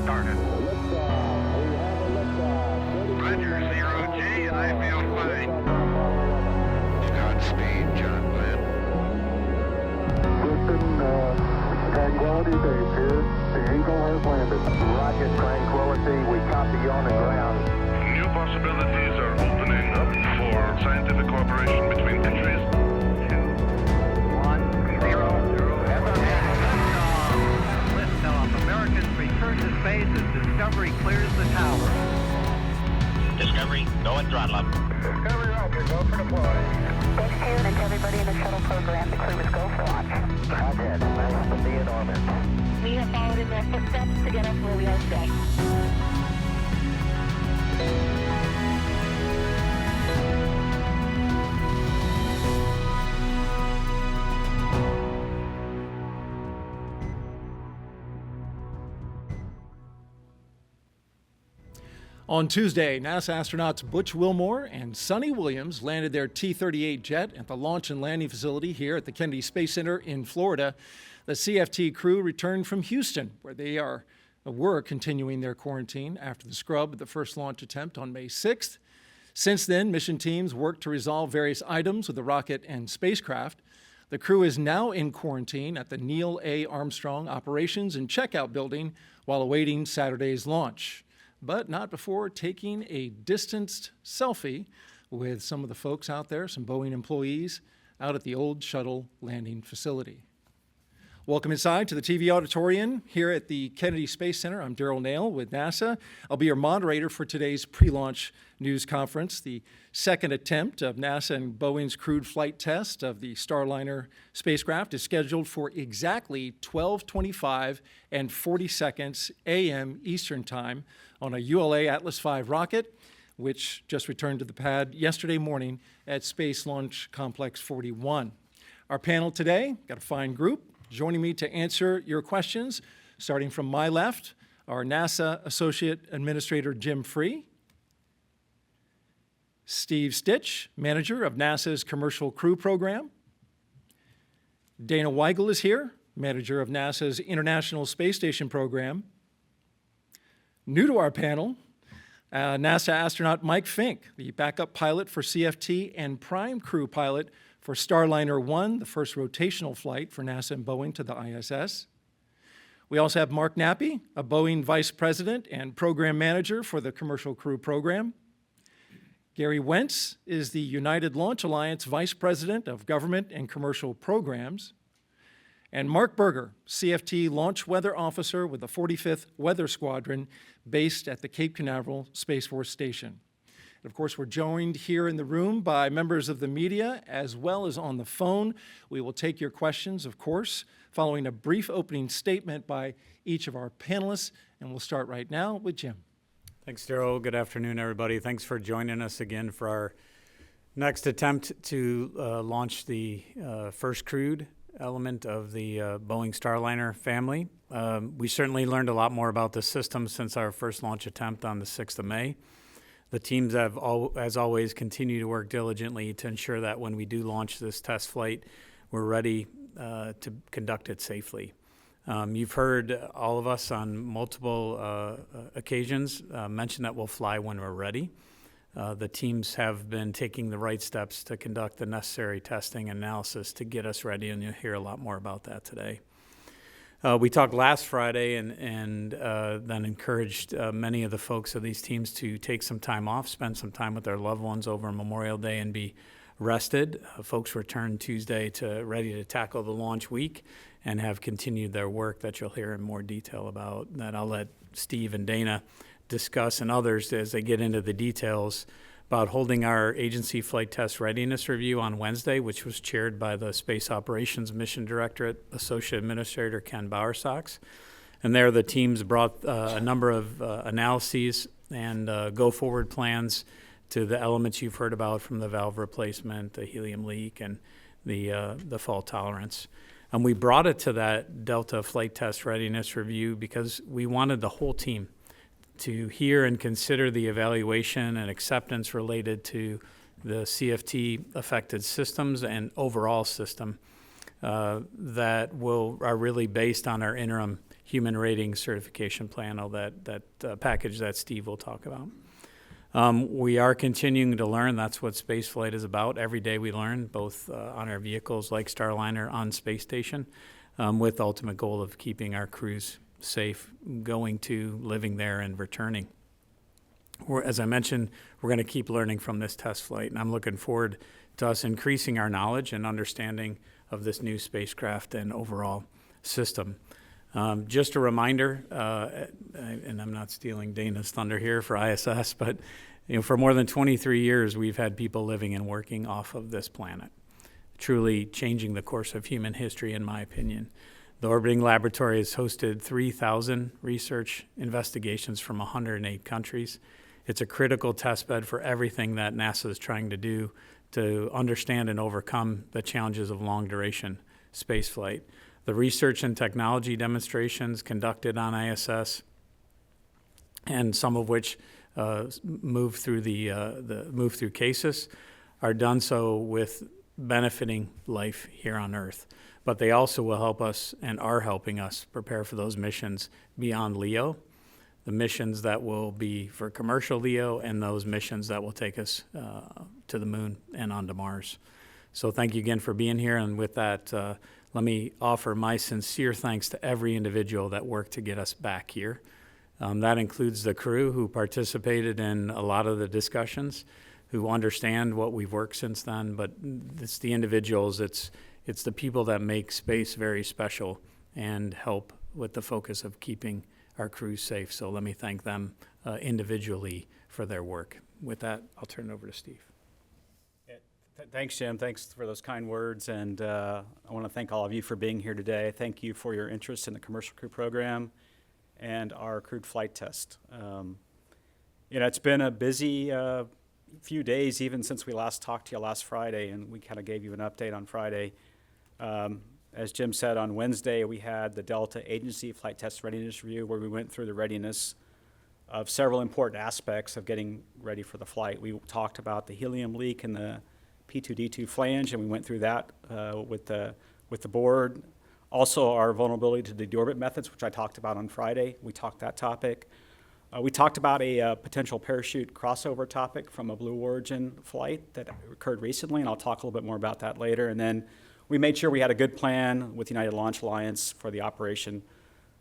started. Roger, 0G, I feel fine. Godspeed, John Glenn. Houston, Tranquility Base here. The Eagle has landed. Roger, Tranquility. We copy you on the ground. New possibilities are opening up for scientific cooperation between countries. 2, 1, 0. Liftoff. Americans return to space as Discovery clears the tower. Discovery, go and throttle up. Discovery, Roger. Go for deploy. Stay tuned and to everybody in the shuttle program. The crew is go for launch. Roger. Nice to be in orbit. We have followed in their footsteps to get us where we are today. On Tuesday, NASA astronauts Butch Wilmore and Sonny Williams landed their T-38 jet at the launch and landing facility here at the Kennedy Space Center in Florida. The CFT crew returned from Houston, where they were continuing their quarantine after the scrub at the first launch attempt on May 6th. Since then, mission teams worked to resolve various items with the rocket and spacecraft. The crew is now in quarantine at the Neil A. Armstrong Operations and Checkout Building while awaiting Saturday's launch, but not before taking a distanced selfie with some of the folks out there, some Boeing employees, out at the old shuttle landing facility. Welcome inside to the TV auditorium here at the Kennedy Space Center. I'm Daryl Nail with NASA. I'll be your moderator for today's pre-launch news conference. The second attempt of NASA and Boeing's crewed flight test of the Starliner spacecraft is scheduled for exactly 12:25 and 40 seconds a.m. Eastern Time on a ULA Atlas V rocket, which just returned to the pad yesterday morning at Space Launch Complex 41. Our panel today, got a fine group. Joining me to answer your questions, starting from my left, our NASA Associate Administrator Jim Free, Steve Stitch, Manager of NASA's Commercial Crew Program, Dana Weigel is here, Manager of NASA's International Space Station Program. New to our panel, NASA astronaut Mike Fink, the backup pilot for CFT and prime crew pilot for Starliner 1, the first rotational flight for NASA and Boeing to the ISS. We also have Mark Nappy, a Boeing Vice President and Program Manager for the Commercial Crew Program. Gary Wentz is the United Launch Alliance Vice President of Government and Commercial Programs. And Mark Berger, CFT Launch Weather Officer with the 45th Weather Squadron based at the Cape Canaveral Space Force Station. And of course, we're joined here in the room by members of the media as well as on the phone. We will take your questions, of course, following a brief opening statement by each of our panelists. And we'll start right now with Jim. Thanks, Daryl. Good afternoon, everybody. Thanks for joining us again for our next attempt to launch the first crewed element of the Boeing Starliner family. We certainly learned a lot more about the system since our first launch attempt on the 6th of May. The teams have, as always, continued to work diligently to ensure that when we do launch this test flight, we're ready to conduct it safely. You've heard all of us on multiple occasions mention that we'll fly when we're ready. The teams have been taking the right steps to conduct the necessary testing and analysis to get us ready, and you'll hear a lot more about that today. We talked last Friday and then encouraged many of the folks of these teams to take some time off, spend some time with their loved ones over Memorial Day and be rested. Folks returned Tuesday ready to tackle the launch week and have continued their work that you'll hear in more detail about. That I'll let Steve and Dana discuss and others as they get into the details about holding our agency flight test readiness review on Wednesday, which was chaired by the Space Operations Mission Directorate Associate Administrator Ken Bowersox. And there the teams brought a number of analyses and go-forward plans to the elements you've heard about from the valve replacement, the helium leak, and the fault tolerance. And we brought it to that Delta flight test readiness review because we wanted the whole team to hear and consider the evaluation and acceptance related to the CFT affected systems and overall system that are really based on our interim human rating certification panel, that package that Steve will talk about. We are continuing to learn. That's what spaceflight is about. Every day we learn, both on our vehicles like Starliner on space station, with the ultimate goal of keeping our crews safe, going to, living there, and returning. As I mentioned, we're going to keep learning from this test flight, and I'm looking forward to us increasing our knowledge and understanding of this new spacecraft and overall system. Just a reminder, and I'm not stealing Dana's thunder here for ISS, but for more than 23 years, we've had people living and working off of this planet, truly changing the course of human history, in my opinion. The orbiting laboratory has hosted 3,000 research investigations from 108 countries. It's a critical test bed for everything that NASA is trying to do to understand and overcome the challenges of long-duration spaceflight. The research and technology demonstrations conducted on ISS, and some of which move through through CASIS, are done so with benefiting life here on Earth. But they also will help us and are helping us prepare for those missions beyond LEO, the missions that will be for commercial LEO, and those missions that will take us to the moon and onto Mars. So thank you again for being here, and with that, let me offer my sincere thanks to every individual that worked to get us back here. That includes the crew who participated in a lot of the discussions, who understand what we've worked since then, but it's the individuals, it's the people that make space very special and help with the focus of keeping our crews safe. So let me thank them individually for their work. With that, I'll turn it over to Steve. Thanks, Jim. Thanks for those kind words. And I want to thank all of you for being here today. Thank you for your interest in the Commercial Crew Program and our crewed flight test. It's been a busy few days, even since we last talked to you last Friday, and we kind of gave you an update on Friday. As Jim said, on Wednesday, we had the Delta Agency Flight Test Readiness Review, where we went through the readiness of several important aspects of getting ready for the flight. We talked about the helium leak and the P2D2 flange, and we went through that with the board. Also, our vulnerability to the deorbit methods, which I talked about on Friday. We talked that topic. We talked about a potential parachute crossover topic from a Blue Origin flight that occurred recently, and I'll talk a little bit more about that later. And then we made sure we had a good plan with United Launch Alliance for the operation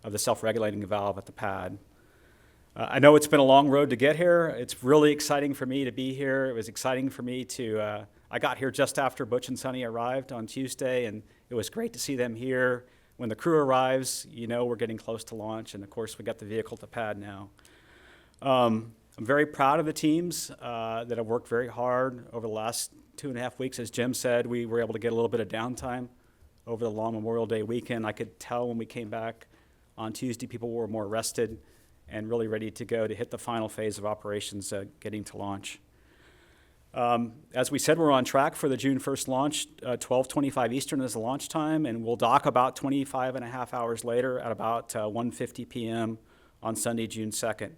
of the self-regulating valve at the pad. I know it's been a long road to get here. It's really exciting for me to be here. It was exciting for me to, I got here just after Butch and Sunny arrived on Tuesday, and it was great to see them here. When the crew arrives, we're getting close to launch, and of course we got the vehicle to pad now. I'm very proud of the teams that have worked very hard over the last 2.5 weeks. As Jim said, we were able to get a little bit of downtime over the long Memorial Day weekend. I could tell when we came back on Tuesday, people were more rested and really ready to go to hit the final phase of operations, getting to launch. As we said, we're on track for the June 1st launch. 12:25 Eastern is the launch time, and we'll dock about 25 and a half hours later at about 1:50 p.m. on Sunday, June 2nd.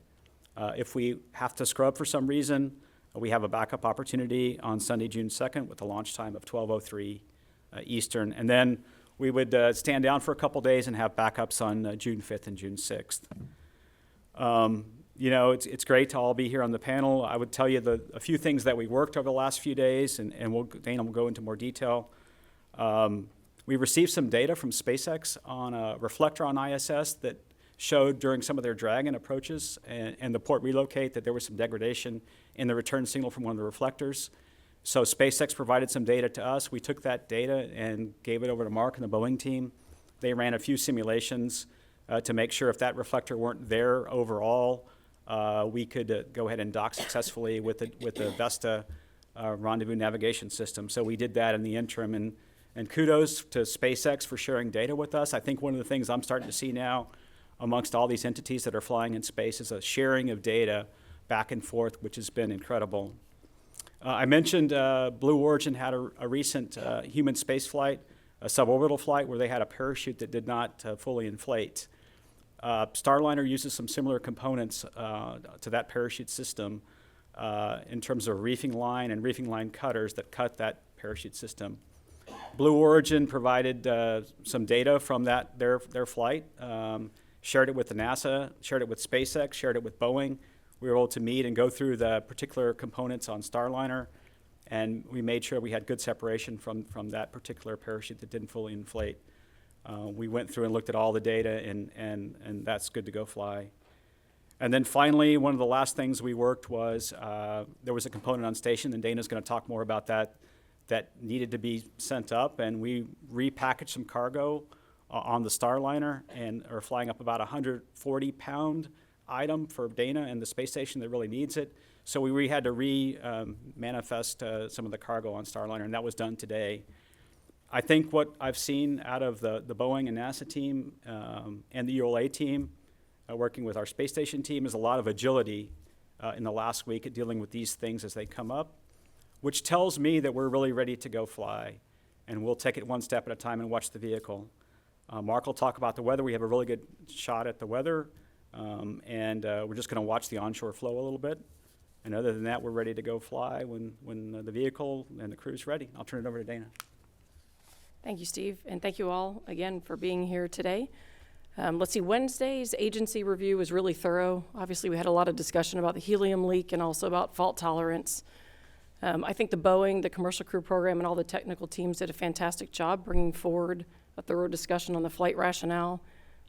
If we have to scrub for some reason, we have a backup opportunity on Sunday, June 2nd with a launch time of 12:03 Eastern. And then we would stand down for a couple days and have backups on June 5th and June 6th. It's great to all be here on the panel. I would tell you a few things that we worked over the last few days, and Dana will go into more detail. We received some data from SpaceX on a reflector on ISS that showed during some of their Dragon approaches and the port relocate that there was some degradation in the return signal from one of the reflectors. So SpaceX provided some data to us. We took that data and gave it over to Mark and the Boeing team. They ran a few simulations to make sure if that reflector weren't there overall, we could go ahead and dock successfully with the Vesta rendezvous navigation system. So we did that in the interim, and kudos to SpaceX for sharing data with us. I think one of the things I'm starting to see now amongst all these entities that are flying in space is a sharing of data back and forth, which has been incredible. I mentioned Blue Origin had a recent human space flight, a suborbital flight where they had a parachute that did not fully inflate. Starliner uses some similar components to that parachute system in terms of reefing line and reefing line cutters that cut that parachute system. Blue Origin provided some data from their flight, shared it with the NASA, shared it with SpaceX, shared it with Boeing. We were able to meet and go through the particular components on Starliner, and we made sure we had good separation from that particular parachute that didn't fully inflate. We went through and looked at all the data, and that's good to go fly. And then finally, one of the last things we worked was there was a component on station, and Dana's going to talk more about that needed to be sent up, and we repackaged some cargo on the Starliner and are flying up about a 140-pound item for Dana and the space station that really needs it. So we had to manifest some of the cargo on Starliner, and that was done today. I think what I've seen out of the Boeing and NASA team and the ULA team, working with our space station team, is a lot of agility in the last week at dealing with these things as they come up, which tells me that we're really ready to go fly, and we'll take it one step at a time and watch the vehicle. Mark will talk about the weather. We have a really good shot at the weather, and we're just going to watch the onshore flow a little bit. And other than that, we're ready to go fly when the vehicle and the crew's ready. I'll turn it over to Dana. Thank you, Steve, and thank you all again for being here today. Let's see, Wednesday's agency review was really thorough. Obviously, we had a lot of discussion about the helium leak and also about fault tolerance. I think the Boeing, the commercial crew program, and all the technical teams did a fantastic job bringing forward a thorough discussion on the flight rationale.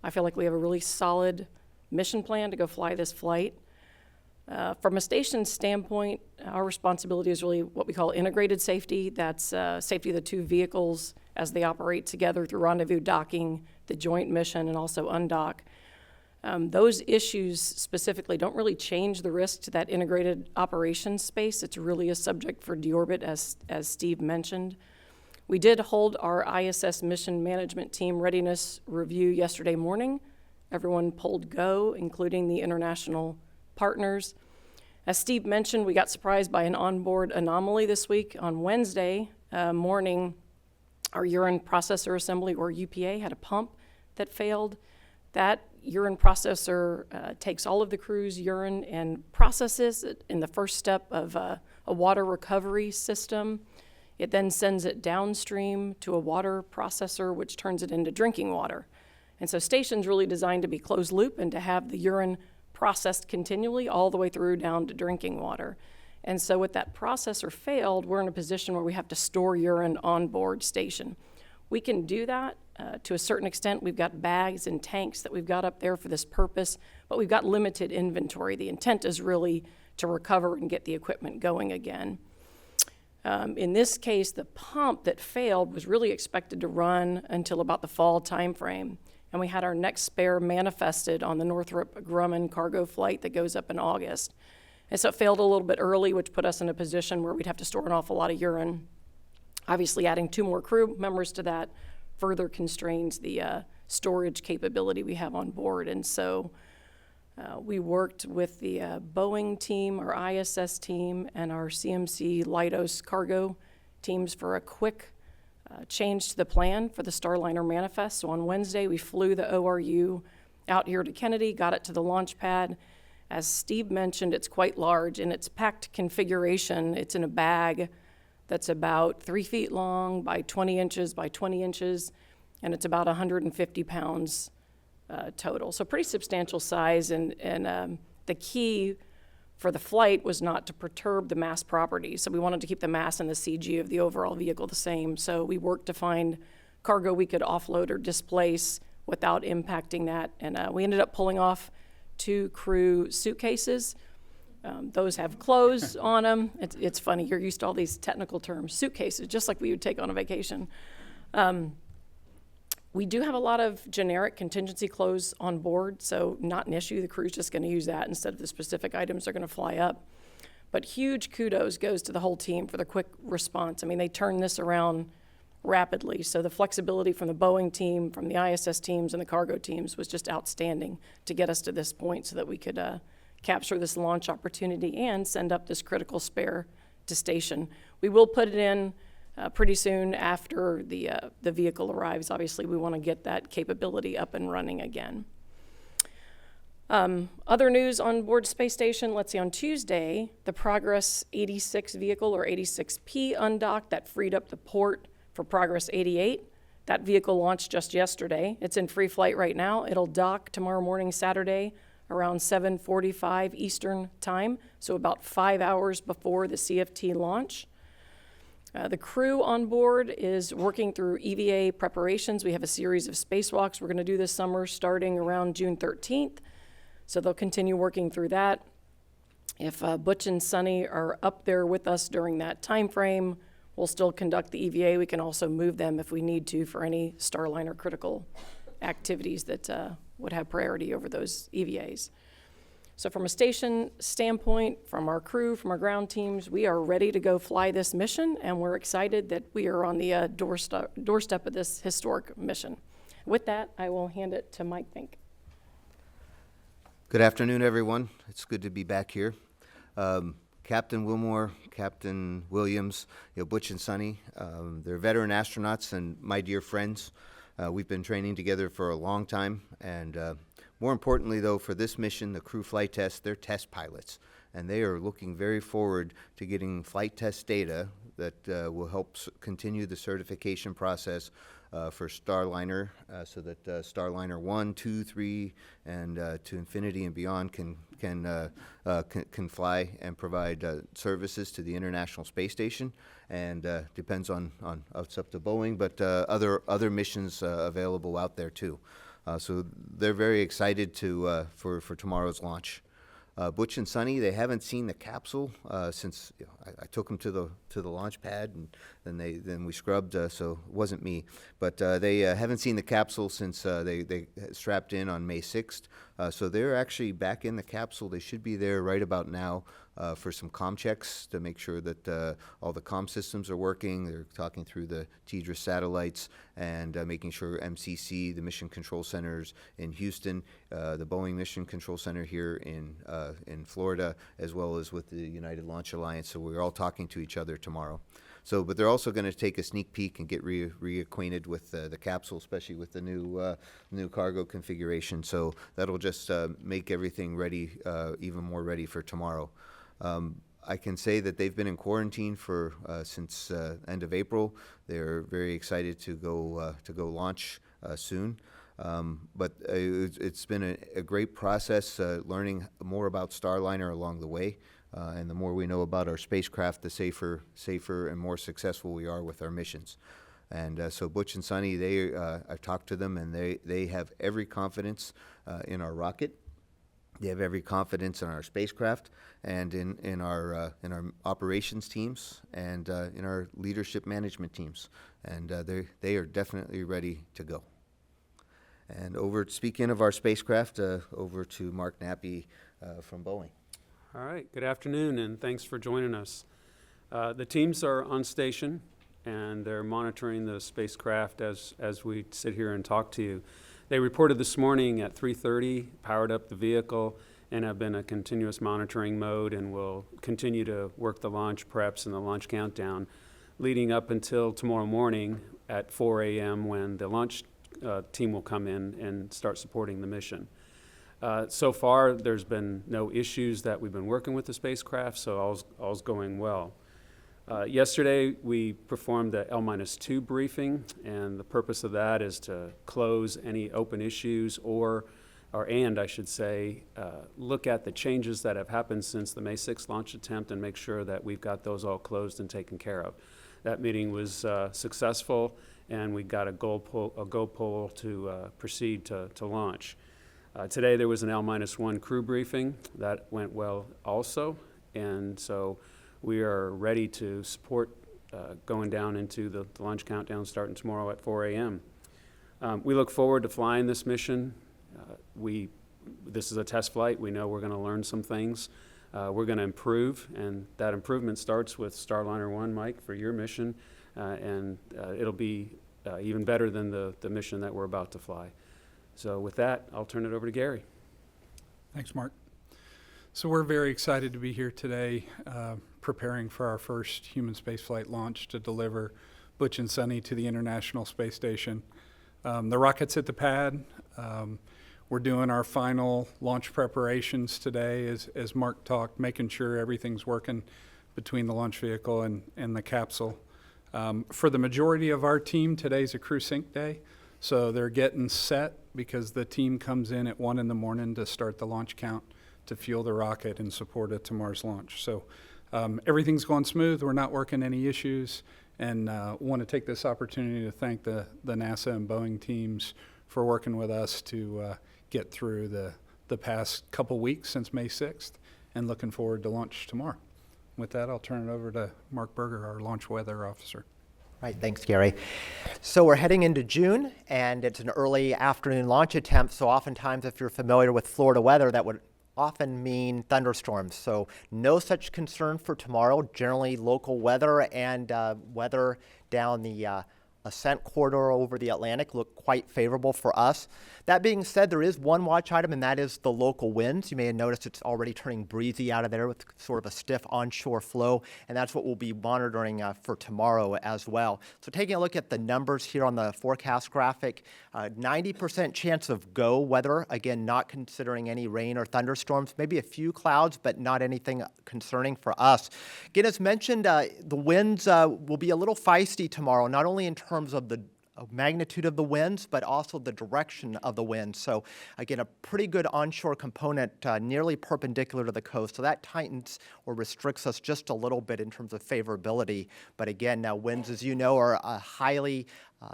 I feel like we have a really solid mission plan to go fly this flight. From a station standpoint, our responsibility is really what we call integrated safety. That's safety of the two vehicles as they operate together through rendezvous docking, the joint mission, and also undock. Those issues specifically don't really change the risk to that integrated operations space. It's really a subject for deorbit, as Steve mentioned. We did hold our ISS mission management team readiness review yesterday morning. Everyone pulled go, including the international partners. As Steve mentioned, we got surprised by an onboard anomaly this week. On Wednesday morning, our urine processor assembly, or UPA, had a pump that failed. That urine processor takes all of the crew's urine and processes it in the first step of a water recovery system. It then sends it downstream to a water processor, which turns it into drinking water. And so station's really designed to be closed loop and to have the urine processed continually all the way through down to drinking water. And so with that processor failed, we're in a position where we have to store urine on board station. We can do that to a certain extent. We've got bags and tanks that we've got up there for this purpose, but we've got limited inventory. The intent is really to recover and get the equipment going again. In this case, the pump that failed was really expected to run until about the fall timeframe. And we had our next spare manifested on the Northrop Grumman cargo flight that goes up in August. And so it failed a little bit early, which put us in a position where we'd have to store an awful lot of urine. Obviously, adding 2 more crew members to that further constrains the storage capability we have on board. And so we worked with the Boeing team, our ISS team, and our CMC Leidos cargo teams for a quick change to the plan for the Starliner manifest. So on Wednesday, we flew the ORU out here to Kennedy, got it to the launch pad. As Steve mentioned, it's quite large. In its packed configuration, it's in a bag that's about 3 feet long by 20 inches by 20 inches, and it's about 150 pounds total. So pretty substantial size, and the key for the flight was not to perturb the mass properties. So we wanted to keep the mass and the CG of the overall vehicle the same. So we worked to find cargo we could offload or displace without impacting that. And we ended up pulling off 2 crew suitcases. Those have clothes on them. It's funny, you're used to all these technical terms. Suitcases, just like we would take on a vacation. We do have a lot of generic contingency clothes on board, so not an issue. The crew's just going to use that instead of the specific items they're going to fly up. But huge kudos goes to the whole team for the quick response. I mean, they turned this around rapidly. So the flexibility from the Boeing team, from the ISS teams, and the cargo teams was just outstanding to get us to this point so that we could capture this launch opportunity and send up this critical spare to station. We will put it in pretty soon after the vehicle arrives. Obviously, we want to get that capability up and running again. Other news on board Space Station, let's see, on Tuesday, the Progress 86 vehicle, or 86P, undocked. That freed up the port for Progress 88 That vehicle launched just yesterday. It's in free flight right now. It'll dock tomorrow morning, Saturday, around 7:45 Eastern time, so about 5 hours before the CFT launch. The crew on board is working through EVA preparations. We have a series of spacewalks we're going to do this summer starting around June 13th, so they'll continue working through that. If Butch and Sunny are up there with us during that time frame, we'll still conduct the EVA. We can also move them if we need to for any Starliner critical activities that would have priority over those EVAs. So from a station standpoint, from our crew, from our ground teams, we are ready to go fly this mission, and we're excited that we are on the doorstep of this historic mission. With that, I will hand it to Mike Fink. Good afternoon, everyone. It's good to be back here. Captain Wilmore, Captain Williams, Butch and Sunny, they're veteran astronauts and my dear friends. We've been training together for a long time, and more importantly, though, for this mission, the crew flight test, they're test pilots, and they are looking very forward to getting flight test data that will help continue the certification process for Starliner, so that Starliner 1, 2, 3, and to infinity and beyond can fly and provide services to the International Space Station. And depends on it's up to Boeing, but other missions available out there too. So they're very excited for tomorrow's launch. Butch and Sunny, they haven't seen the capsule since I took them to the launch pad, and then we scrubbed, so it wasn't me. But they haven't seen the capsule since they strapped in on May 6th. So they're actually back in the capsule. They should be there right about now for some comm checks to make sure that all the comm systems are working. They're talking through the TDRS satellites and making sure MCC, the Mission Control Centers in Houston, the Boeing Mission Control Center here in Florida, as well as with the United Launch Alliance. So we're all talking to each other tomorrow. So, but they're also going to take a sneak peek and get reacquainted with the capsule, especially with the new cargo configuration. So that'll just make everything ready, even more ready for tomorrow. I can say that they've been in quarantine for since end of April. They're very excited to go launch soon. But it's been a great process, learning more about Starliner along the way. And the more we know about our spacecraft, the safer and more successful we are with our missions. And so Butch and Sunny, I've talked to them, and they have every confidence in our rocket. They have every confidence in our spacecraft and in our operations teams and in our leadership management teams. And they are definitely ready to go. And speaking of our spacecraft, over to Mark Nappy from Boeing. All right, good afternoon, and thanks for joining us. The teams are on station, and they're monitoring the spacecraft as we sit here and talk to you. They reported this morning at 3:30, powered up the vehicle, and have been in a continuous monitoring mode, and will continue to work the launch preps and the launch countdown, leading up until tomorrow morning at 4 a.m. when the launch team will come in and start supporting the mission. So far, there's been no issues that we've been working with the spacecraft, so all's going well. Yesterday, we performed the L-2 briefing, and the purpose of that is to close any open issues and I should say, look at the changes that have happened since the May 6th launch attempt and make sure that we've got those all closed and taken care of. That meeting was successful, and we got a go poll to proceed to launch. Today there was an L-1 crew briefing. That went well also, and so we are ready to support going down into the launch countdown starting tomorrow at 4 a.m. We look forward to flying this mission. This is a test flight. We know we're going to learn some things. We're going to improve, and that improvement starts with Starliner 1, Mike, for your mission, and it'll be even better than the mission that we're about to fly. So with that, I'll turn it over to Gary. Thanks, Mark. So we're very excited to be here today, preparing for our first human spaceflight launch to deliver Butch and Sunny to the International Space Station. The rocket's at the pad. We're doing our final launch preparations today, as Mark talked, making sure everything's working between the launch vehicle and the capsule. For the majority of our team, today's a crew sync day, so they're getting set because the team comes in at 1 in the morning to start the launch count to fuel the rocket in support of tomorrow's launch. So everything's going smooth. We're not working any issues, and want to take this opportunity to thank the NASA and Boeing teams for working with us to get through the past couple weeks since May 6th, and looking forward to launch tomorrow. With that, I'll turn it over to Mark Berger, our launch weather officer. Right, thanks, Gary. So we're heading into June, and it's an early afternoon launch attempt, so oftentimes if you're familiar with Florida weather, that would often mean thunderstorms. So no such concern for tomorrow. Generally local weather and weather down the ascent corridor over the Atlantic look quite favorable for us. That being said, there is one watch item, and that is the local winds. You may have noticed it's already turning breezy out of there with sort of a stiff onshore flow, and that's what we'll be monitoring for tomorrow as well. So taking a look at the numbers here on the forecast graphic, 90% chance of go weather, again, not considering any rain or thunderstorms, maybe a few clouds, but not anything concerning for us. Again, as mentioned, the winds will be a little feisty tomorrow, not only in terms of the magnitude of the winds, but also the direction of the wind. So again, a pretty good onshore component nearly perpendicular to the coast. So that tightens or restricts us just a little bit in terms of favorability. But again, now winds, as you know, are a highly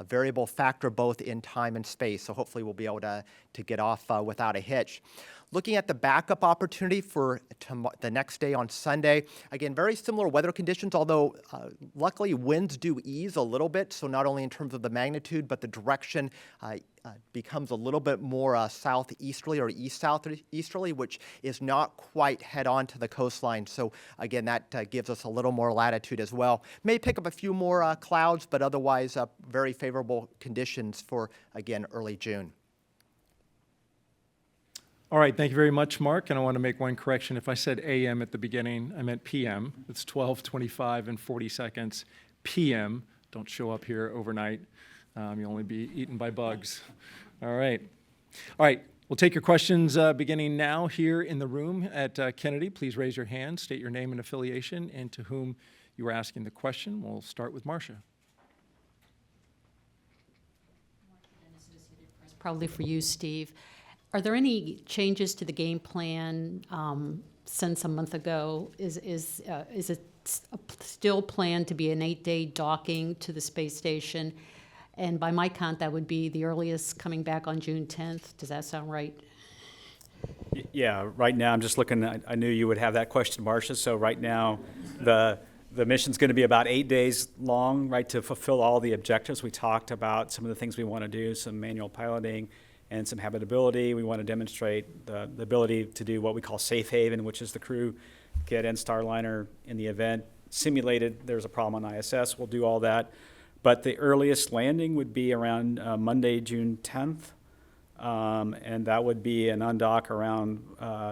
variable factor both in time and space. So hopefully we'll be able to get off without a hitch. Looking at the backup opportunity for the next day on Sunday, again, very similar weather conditions, although luckily winds do ease a little bit. So not only in terms of the magnitude, but the direction becomes a little bit more southeasterly or east-southeasterly, which is not quite head-on to the coastline. So again, that gives us a little more latitude as well. May pick up a few more clouds, but otherwise very favorable conditions for, again, early June. All right, thank you very much, Mark. And I want to make one correction. If I said AM at the beginning, I meant PM. It's 12:25 and 40 seconds. PM. Don't show up here overnight. You'll only be eaten by bugs. All right. All right, we'll take your questions beginning now here in the room at Kennedy. Please raise your hand, state your name and affiliation, and to whom you are asking the question. We'll start with Marcia. Probably for you, Steve. Are there any changes to the game plan since a month ago? Is it still planned to be an 8-day docking to the space station? And by my count, that would be the earliest coming back on June 10th. Does that sound right? Yeah, right now I'm just looking. I knew you would have that question, Marcia. So right now, the mission's going to be about 8 days long, right, to fulfill all the objectives. We talked about some of the things we want to do, some manual piloting and some habitability. We want to demonstrate the ability to do what we call safe haven, which is the crew get in Starliner in the event simulated there's a problem on ISS. We'll do all that. But the earliest landing would be around Monday, June 10th. And that would be an undock around,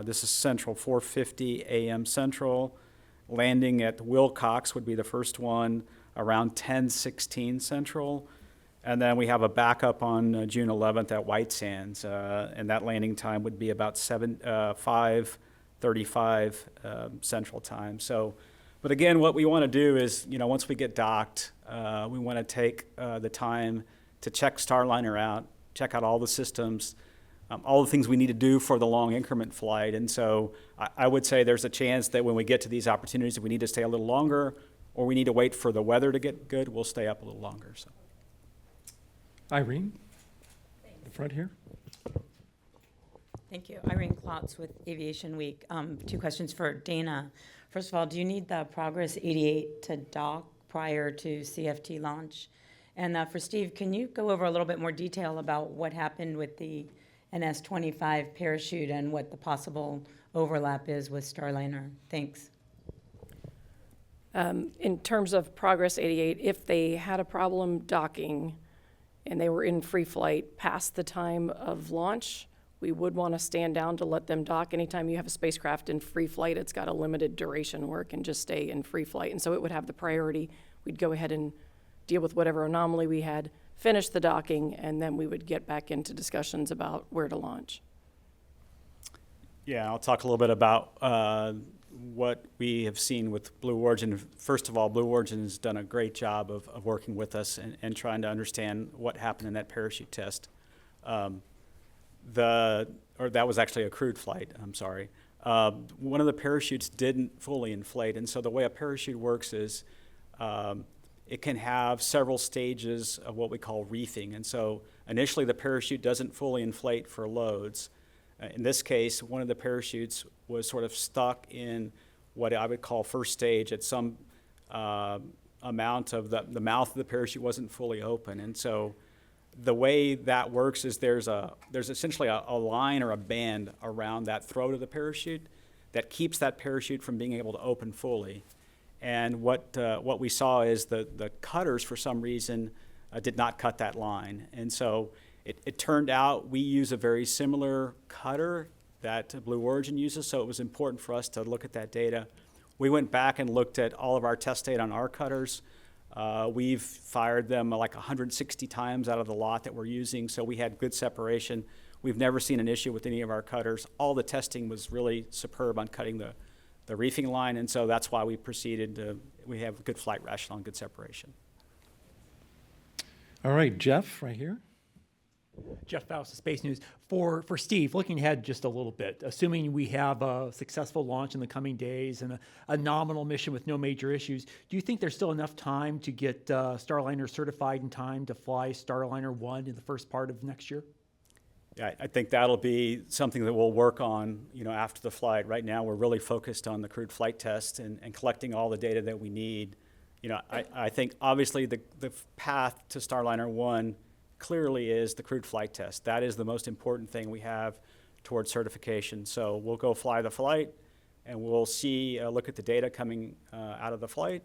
this is Central, 4:50 a.m. Central. Landing at Wilcox would be the first one around 10:16 Central. And then we have a backup on June 11th at White Sands, and that landing time would be about 5:35 Central Time. So, but again, what we want to do is, once we get docked, we want to take the time to check Starliner out, check out all the systems, all the things we need to do for the long increment flight. And so I would say there's a chance that when we get to these opportunities, if we need to stay a little longer or we need to wait for the weather to get good, we'll stay up a little longer. So. Irene, the front here. Thank you. Irene Klotz with Aviation Week. 2 questions for Dana. First of all, do you need the Progress 88 to dock prior to CFT launch? And for Steve, can you go over a little bit more detail about what happened with the NS-25 parachute and what the possible overlap is with Starliner? Thanks. In terms of Progress 88, if they had a problem docking and they were in free flight past the time of launch, we would want to stand down to let them dock. Anytime you have a spacecraft in free flight, it's got a limited duration where it can just stay in free flight. And so it would have the priority. We'd go ahead and deal with whatever anomaly we had, finish the docking, and then we would get back into discussions about where to launch. Yeah, I'll talk a little bit about what we have seen with Blue Origin. First of all, Blue Origin has done a great job of working with us and trying to understand what happened in that parachute test. Or that was actually a crewed flight, I'm sorry. One of the parachutes didn't fully inflate, and so the way a parachute works is it can have several stages of what we call reefing. And so initially the parachute doesn't fully inflate for loads. In this case, one of the parachutes was sort of stuck in what I would call first stage at some amount of the mouth of the parachute wasn't fully open. And so the way that works is there's essentially a line or a band around that throat of the parachute that keeps that parachute from being able to open fully. And what we saw is the cutters, for some reason, did not cut that line. And so it turned out we use a very similar cutter that Blue Origin uses, so it was important for us to look at that data. We went back and looked at all of our test data on our cutters. We've fired them like 160 times out of the lot that we're using, so we had good separation. We've never seen an issue with any of our cutters. All the testing was really superb on cutting the reefing line, and so that's why we proceeded we have good flight rationale and good separation. All right, Jeff, right here. Jeff Faust, Space News. For Steve, looking ahead just a little bit, assuming we have a successful launch in the coming days and a nominal mission with no major issues, do you think there's still enough time to get Starliner certified in time to fly Starliner 1 in the first part of next year? Yeah, I think that'll be something that we'll work on, after the flight. Right now, we're really focused on the crewed flight test and collecting all the data that we need. I think obviously the path to Starliner 1 clearly is the crewed flight test. That is the most important thing we have towards certification. So we'll go fly the flight, and we'll look at the data coming out of the flight,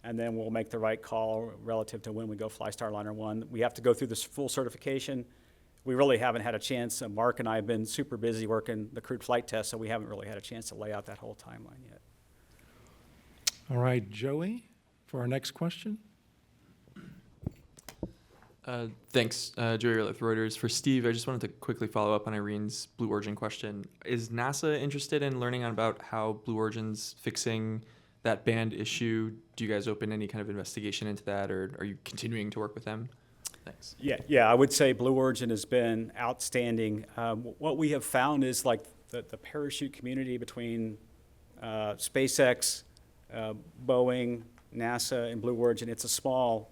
and then we'll make the right call relative to when we go fly Starliner 1. We have to go through this full certification. We really haven't had a chance. Mark and I have been super busy working the crewed flight test, so we haven't really had a chance to lay out that whole timeline yet. All right, Joey, for our next question. Thanks, Joey Ehrlich, Reuters. For Steve, I just wanted to quickly follow up on Irene's Blue Origin question. Is NASA interested in learning about how Blue Origin's fixing that band issue? Do you guys open any kind of investigation into that, or are you continuing to work with them? Thanks. Yeah, I would say Blue Origin has been outstanding. What we have found is like the parachute community between SpaceX, Boeing, NASA, and Blue Origin, it's a small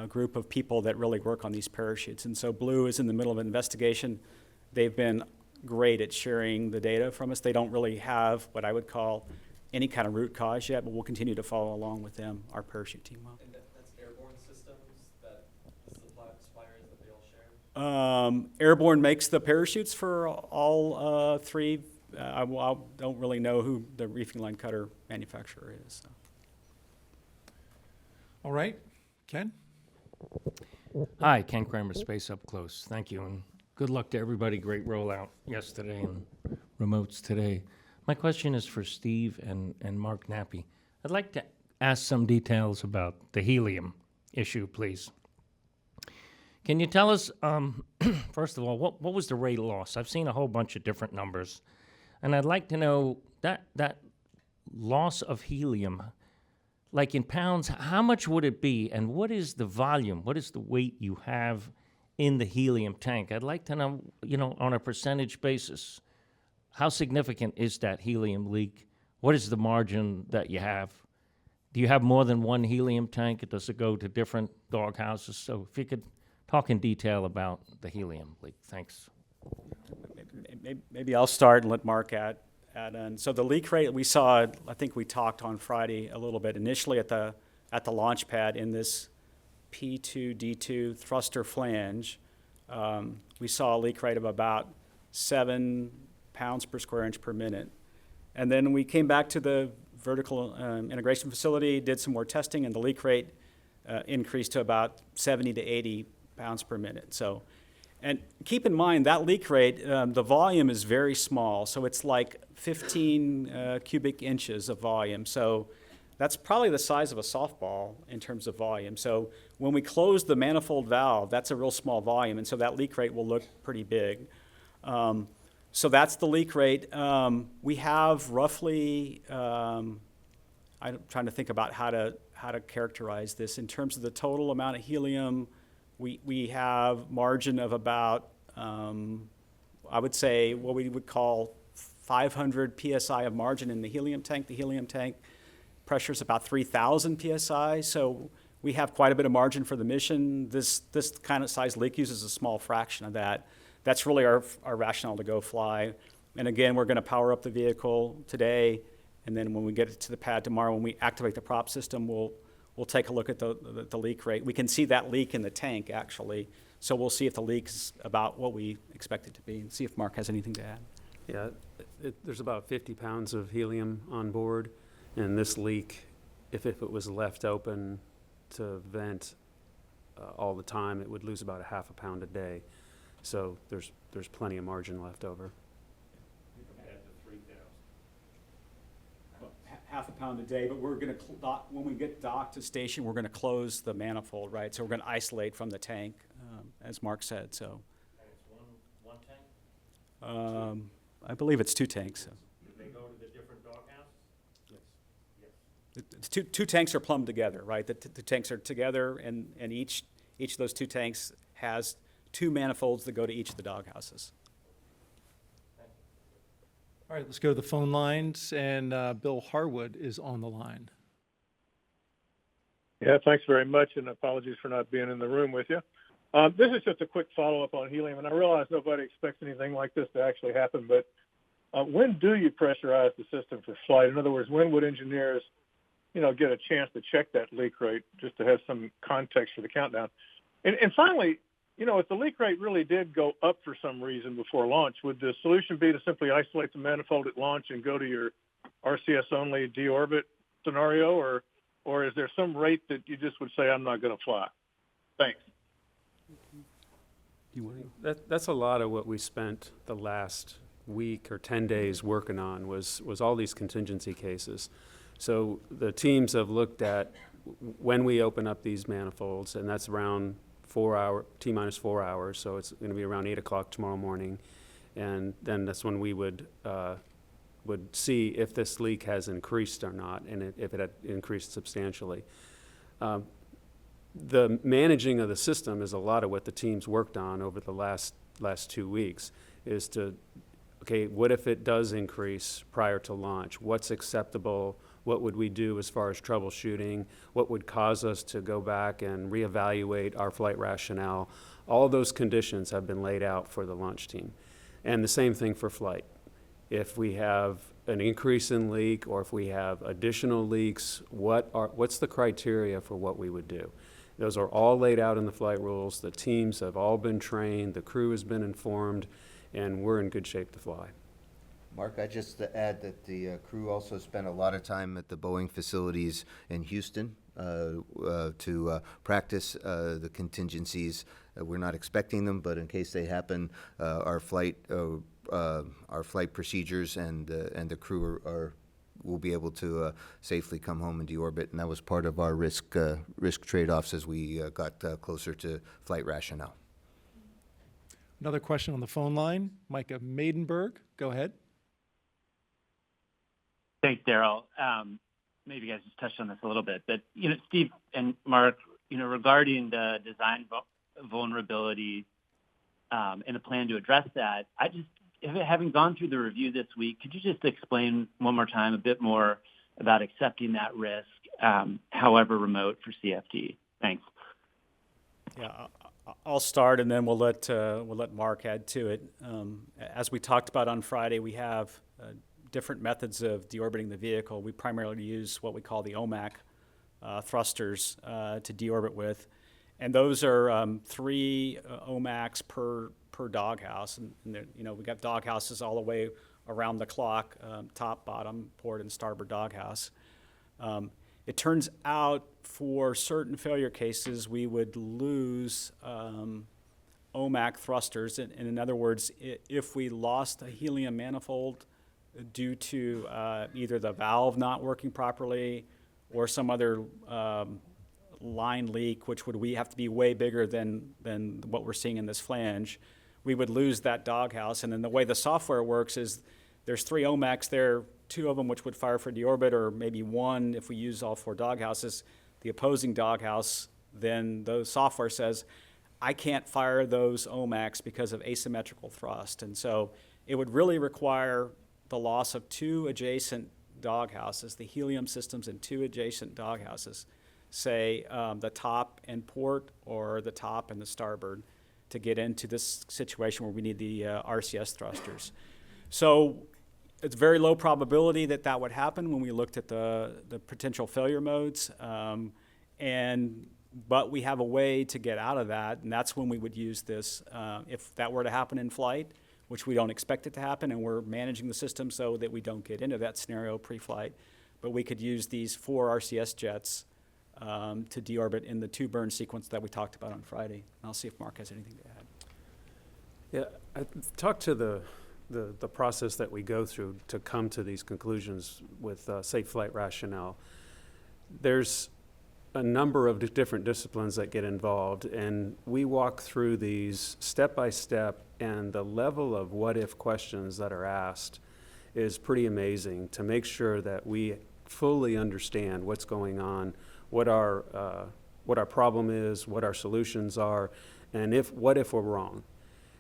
group of people that really work on these parachutes. And so Blue is in the middle of an investigation. They've been great at sharing the data from us. They don't really have what I would call any kind of root cause yet, but we'll continue to follow along with them, our parachute team will. And that's airborne systems, that the suppliers that they all share? Airborne makes the parachutes for all three. I don't really know who the reefing line cutter manufacturer is. So. All right, Ken? Hi, Ken Kramer, Space Up Close. Thank you, and good luck to everybody. Great rollout yesterday and remotes today. My question is for Steve and Mark Nappy. I'd like to ask some details about the helium issue, please. Can you tell us, first of all, what was the rate of loss? I've seen a whole bunch of different numbers, and I'd like to know that loss of helium, like in pounds, how much would it be, and what is the volume? What is the weight you have in the helium tank? I'd like to know, on a percentage basis, how significant is that helium leak? What is the margin that you have? Do you have more than one helium tank? Does it go to different dog houses? So if you could talk in detail about the helium leak. Thanks. Maybe I'll start and let Mark add in. So the leak rate we saw, I think we talked on Friday a little bit, initially at the launch pad in this P2D2 thruster flange, we saw a leak rate of about 7 pounds per square inch per minute. And then we came back to the vertical integration facility, did some more testing, and the leak rate increased to about 70 to 80 pounds per minute. So, and keep in mind that leak rate, the volume is very small, so it's like 15 cubic inches of volume. So that's probably the size of a softball in terms of volume. So when we close the manifold valve, that's a real small volume, and so that leak rate will look pretty big. So that's the leak rate. We have roughly, I'm trying to think about how to characterize this. In terms of the total amount of helium, we have margin of about, I would say, what we would call 500 PSI of margin in the helium tank. The helium tank pressure is about 3,000 PSI, so we have quite a bit of margin for the mission. This kind of size leak uses a small fraction of that. That's really our rationale to go fly. And again, we're going to power up the vehicle today, and then when we get it to the pad tomorrow, when we activate the prop system, we'll take a look at the leak rate. We can see that leak in the tank, actually, so we'll see if the leak's about what we expect it to be, and see if Mark has anything to add. Yeah, there's about 50 pounds of helium on board, and this leak, if it was left open to vent all the time, it would lose about a half a pound a day. So there's plenty of margin left over. Well, half a pound a day, but we're going to when we get docked to station, we're going to close the manifold, right? So we're going to isolate from the tank, as Mark said. So. And it's one tank? I believe it's 2 tanks. So. Do they go to the different doghouse? Yes. It's two tanks are plumbed together, right? The tanks are together, and each of those 2 tanks has 2 manifolds that go to each of the doghouses. All right, let's go to the phone lines, and Bill Harwood is on the line. Yeah, thanks very much, and apologies for not being in the room with you. This is just a quick follow-up on helium, and I realize nobody expects anything like this to actually happen, but when do you pressurize the system for flight? In other words, when would engineers, get a chance to check that leak rate, just to have some context for the countdown? And finally, if the leak rate really did go up for some reason before launch, would the solution be to simply isolate the manifold at launch and go to your RCS-only deorbit scenario, or is there some rate that you just would say, I'm not going to fly? Thanks. That's a lot of what we spent the last week or 10 days working on was all these contingency cases. So the teams have looked at when we open up these manifolds, and that's around T-minus 4 hours, so it's going to be around 8 o'clock tomorrow morning, and then that's when we would see if this leak has increased or not, and if it had increased substantially. The managing of the system is a lot of what the teams worked on over the last 2 weeks, is to, okay, what if it does increase prior to launch? What's acceptable? What would we do as far as troubleshooting? What would cause us to go back and reevaluate our flight rationale? All those conditions have been laid out for the launch team. And the same thing for flight. If we have an increase in leak, or if we have additional leaks, what's the criteria for what we would do? Those are all laid out in the flight rules. The teams have all been trained, the crew has been informed, and we're in good shape to fly. Mark, I just add that the crew also spent a lot of time at the Boeing facilities in Houston to practice the contingencies. We're not expecting them, but in case they happen, our flight procedures and the crew will be able to safely come home and deorbit, and that was part of our risk trade-offs as we got closer to flight rationale. Another question on the phone line, Micah Maidenberg, go ahead. Thanks, Daryl. Maybe you guys just touched on this a little bit, but Steve and Mark, regarding the design vulnerability and the plan to address that, having gone through the review this week, could you just explain one more time a bit more about accepting that risk, however remote, for CFT? Thanks. Yeah, I'll start, and then we'll let Mark add to it. As we talked about on Friday, we have different methods of deorbiting the vehicle. We primarily use what we call the OMAC thrusters to deorbit with, and those are 3 OMACs per doghouse, and we got doghouses all the way around the clock, top, bottom, port, and starboard doghouse. It turns out for certain failure cases, we would lose OMAC thrusters. And in other words, if we lost a helium manifold due to either the valve not working properly or some other line leak, which we have to be way bigger than what we're seeing in this flange, we would lose that doghouse. And then the way the software works is there's 3 OMACs there, 2 of them which would fire for deorbit, or maybe 1 if we use all 4 doghouses. The opposing doghouse, then the software says, I can't fire those OMACs because of asymmetrical thrust. And so it would really require the loss of 2 adjacent doghouses, the helium systems in 2 adjacent doghouses, say the top and port or the top and the starboard, to get into this situation where we need the RCS thrusters. So it's very low probability that that would happen when we looked at the potential failure modes. But we have a way to get out of that, and that's when we would use this. If that were to happen in flight, which we don't expect it to happen, and we're managing the system so that we don't get into that scenario pre-flight, but we could use these 4 RCS jets to deorbit in the 2 burn sequence that we talked about on Friday. I'll see if Mark has anything to add. Yeah, I talked to the process that we go through to come to these conclusions with safe flight rationale. There's a number of different disciplines that get involved, and we walk through these step by step, and the level of what-if questions that are asked is pretty amazing to make sure that we fully understand what's going on, what our problem is, what our solutions are, and what if we're wrong.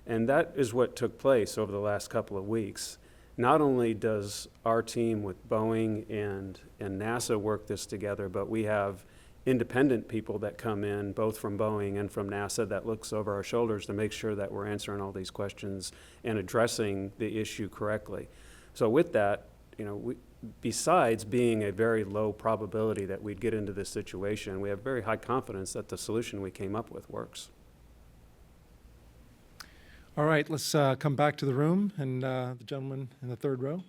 And that is what took place over the last couple of weeks. Not only does our team with Boeing and NASA work this together, but we have independent people that come in, both from Boeing and from NASA, that looks over our shoulders to make sure that we're answering all these questions and addressing the issue correctly. So with that, besides being a very low probability that we'd get into this situation, we have very high confidence that the solution we came up with works. All right, let's come back to the room, and the gentleman in the 3rd row.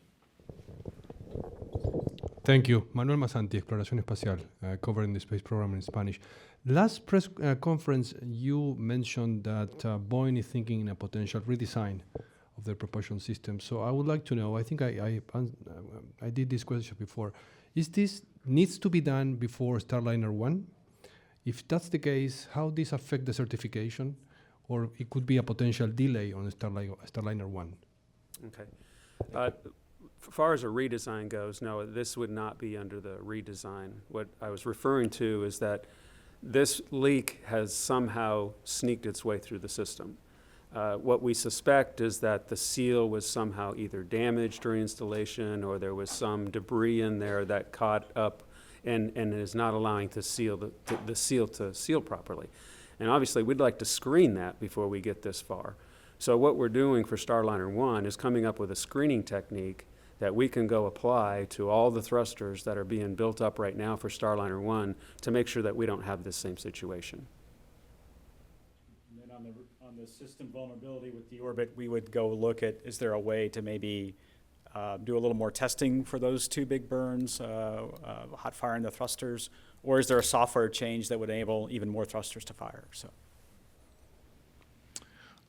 Thank you. Manuel Masanti, Exploración Espacial, covering the space program in Spanish. Last press conference, you mentioned that Boeing is thinking in a potential redesign of their propulsion system. So I would like to know, I think I did this question before, is this needs to be done before Starliner 1? If that's the case, how does this affect the certification? Or it could be a potential delay on Starliner 1? Okay. As far as a redesign goes, no, this would not be under the redesign. What I was referring to is that this leak has somehow sneaked its way through the system. What we suspect is that the seal was somehow either damaged during installation, or there was some debris in there that caught up and is not allowing the seal to seal properly. And obviously, we'd like to screen that before we get this far. So what we're doing for Starliner 1 is coming up with a screening technique that we can go apply to all the thrusters that are being built up right now for Starliner 1 to make sure that we don't have this same situation. And then on the system vulnerability with deorbit, we would go look at, is there a way to maybe do a little more testing for those 2 big burns, hot firing the thrusters, or is there a software change that would enable even more thrusters to fire? So.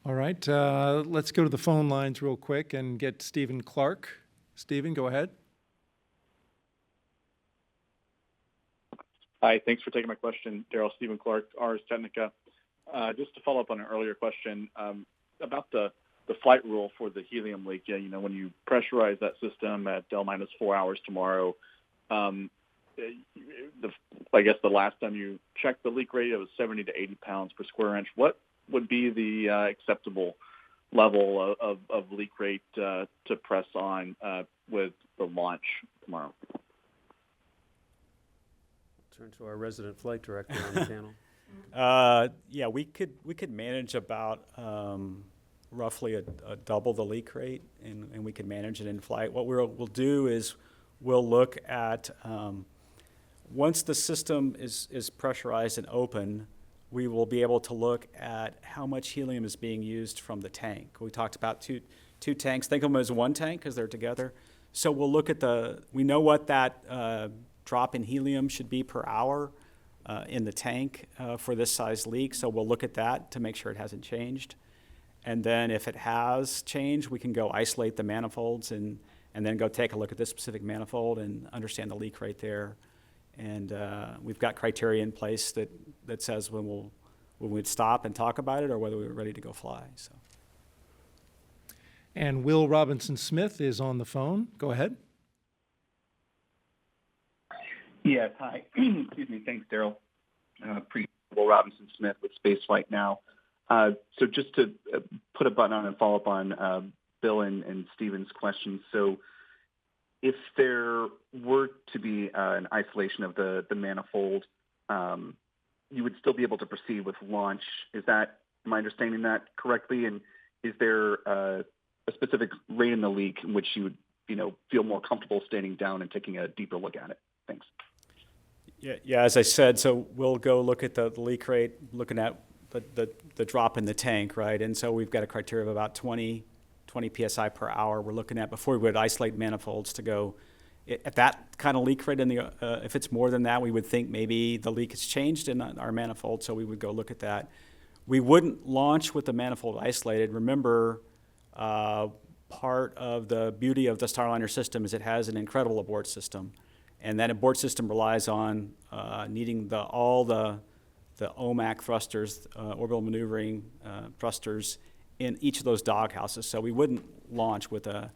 All right, let's go to the phone lines real quick and get Stephen Clark. Stephen, go ahead. Hi, thanks for taking my question. Daryl, Stephen Clark, Ars Technica. Just to follow up on an earlier question about the flight rule for the helium leak. Yeah, when you pressurize that system at Del minus 4 hours tomorrow, I guess the last time you checked the leak rate, it was 70 to 80 pounds per square inch. What would be the acceptable level of leak rate to press on with the launch tomorrow? Turn to our resident flight director on the panel. Yeah, we could manage about roughly a double the leak rate, and we can manage it in flight. What we'll do is we'll look at once the system is pressurized and open, we will be able to look at how much helium is being used from the tank. We talked about two tanks. Think of them as one tank because they're together. So we'll look at we know what that drop in helium should be per hour in the tank for this size leak. So we'll look at that to make sure it hasn't changed. And then if it has changed, we can go isolate the manifolds and then go take a look at this specific manifold and understand the leak rate there. And we've got criteria in place that says when we'd stop and talk about it or whether we're ready to go fly. So. And Will Robinson Smith is on the phone. Go ahead. Yes, hi. Excuse me. Thanks, Daryl. Will Robinson Smith with Spaceflight Now. So just to put a button on and follow up on Bill and Stephen's questions. So if there were to be an isolation of the manifold, you would still be able to proceed with launch. Am I understanding that correctly? And is there a specific rate in the leak in which you would, feel more comfortable standing down and taking a deeper look at it? Thanks. Yeah, as I said, so we'll go look at the leak rate, looking at the drop in the tank, right? And so we've got a criteria of about 20 psi per hour we're looking at before we would isolate manifolds to go at that kind of leak rate. If it's more than that, we would think maybe the leak has changed in our manifold, so we would go look at that. We wouldn't launch with the manifold isolated. Remember, part of the beauty of the Starliner system is it has an incredible abort system. And that abort system relies on needing all the OMAC thrusters, orbital maneuvering thrusters, in each of those doghouses. So we wouldn't launch with a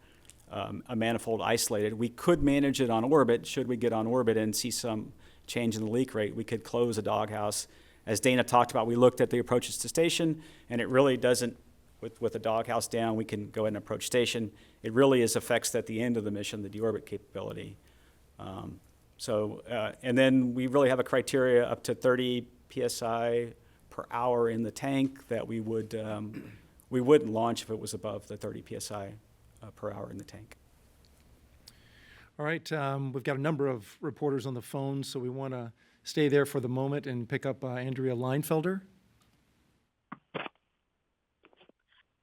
manifold isolated. We could manage it on orbit. Should we get on orbit and see some change in the leak rate, we could close a doghouse. As Dana talked about, we looked at the approaches to station, and it really doesn't, with the doghouse down, we can go ahead and approach station. It really is affects at the end of the mission, the deorbit capability. And then we really have a criteria up to 30 psi per hour in the tank that we wouldn't launch if it was above the 30 psi per hour in the tank. All right, we've got a number of reporters on the phone, so we want to stay there for the moment and pick up Andrea Leinfelder.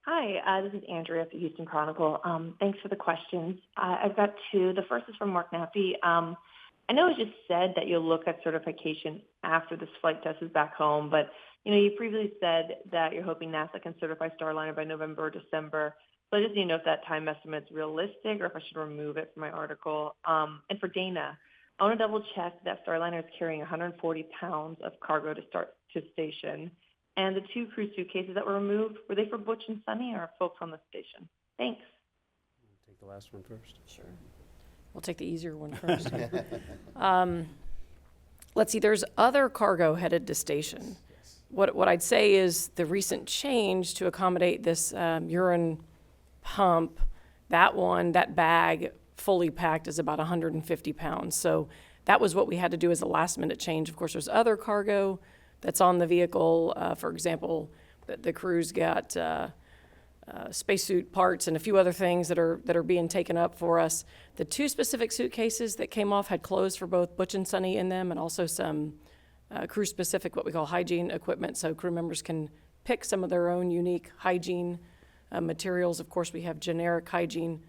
Hi, this is Andrea at the Houston Chronicle. Thanks for the questions. I've got two. The first is from Mark Nappy. I know it just said that you'll look at certification after this flight test is back home, but you previously said that you're hoping NASA can certify Starliner by November or December. So I just need to know if that time estimate's realistic or if I should remove it from my article. And for Dana, I want to double check that Starliner is carrying 140 pounds of cargo to start to station. And the two crew suitcases that were removed, were they for Butch and Sunny or folks on the station? Thanks. Take the last one first. Sure. We'll take the easier one first. Let's see, there's other cargo headed to station. What I'd say is the recent change to accommodate this urine pump, that bag fully packed is about 150 pounds. So that was what we had to do as a last minute change. Of course, there's other cargo that's on the vehicle. For example, the crew's got spacesuit parts and a few other things that are being taken up for us. The two specific suitcases that came off had clothes for both Butch and Sunny in them, and also some crew-specific, what we call hygiene equipment, so crew members can pick some of their own unique hygiene materials. Of course, we have generic hygiene,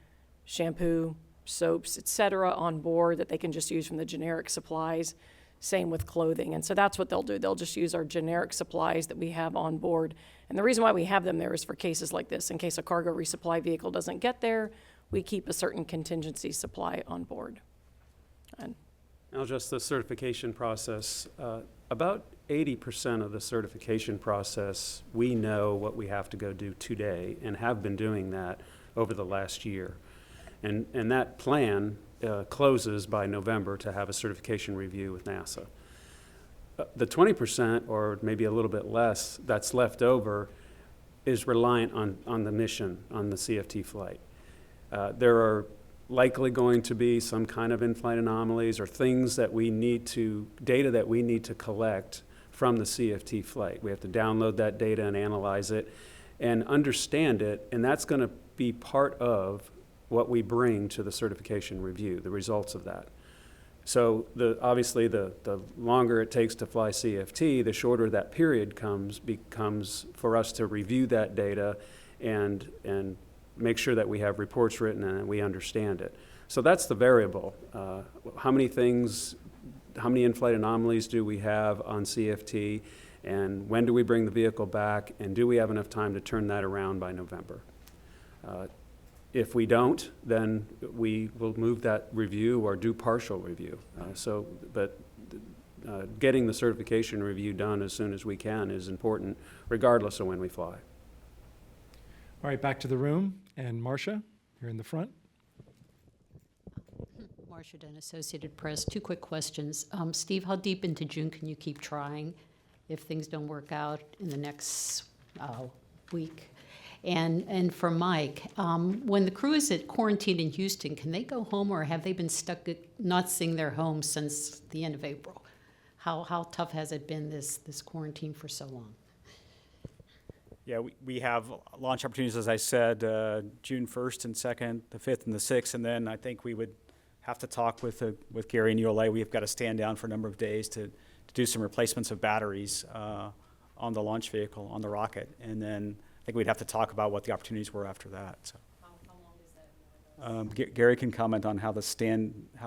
shampoo, soaps, etc. on board that they can just use from the generic supplies. Same with clothing. And so that's what they'll do. They'll just use our generic supplies that we have on board. And the reason why we have them there is for cases like this. In case a cargo resupply vehicle doesn't get there, we keep a certain contingency supply on board. Now, just the certification process. About 80% of the certification process, we know what we have to go do today and have been doing that over the last year. And that plan closes by November to have a certification review with NASA. The 20%, or maybe a little bit less, that's left over is reliant on the mission, on the CFT flight. There are likely going to be some kind of in-flight anomalies or things that we need data that we need to collect from the CFT flight. We have to download that data and analyze it and understand it, and that's going to be part of what we bring to the certification review, the results of that. So obviously the longer it takes to fly CFT, the shorter that period becomes for us to review that data and make sure that we have reports written and we understand it. So that's the variable. How many in-flight anomalies do we have on CFT, and when do we bring the vehicle back, and do we have enough time to turn that around by November? If we don't, then we will move that review or do partial review. But getting the certification review done as soon as we can is important, regardless of when we fly. All right, back to the room. And Marcia, you're in the front. Marcia Dunn, Associated Press. 2 quick questions. Steve, how deep into June can you keep trying if things don't work out in the next week? And for Mike, when the crew is at quarantine in Houston, can they go home, or have they been stuck not seeing their home since the end of April? How tough has it been, this quarantine for so long? Yeah, we have launch opportunities, as I said, June 1st and 2nd, the 5th and the 6th, and then I think we would have to talk with Gary and ULA. We've got to stand down for a number of days to do some replacements of batteries on the launch vehicle, on the rocket, and then I think we'd have to talk about what the opportunities were after that. So. How long is that? Gary can comment on how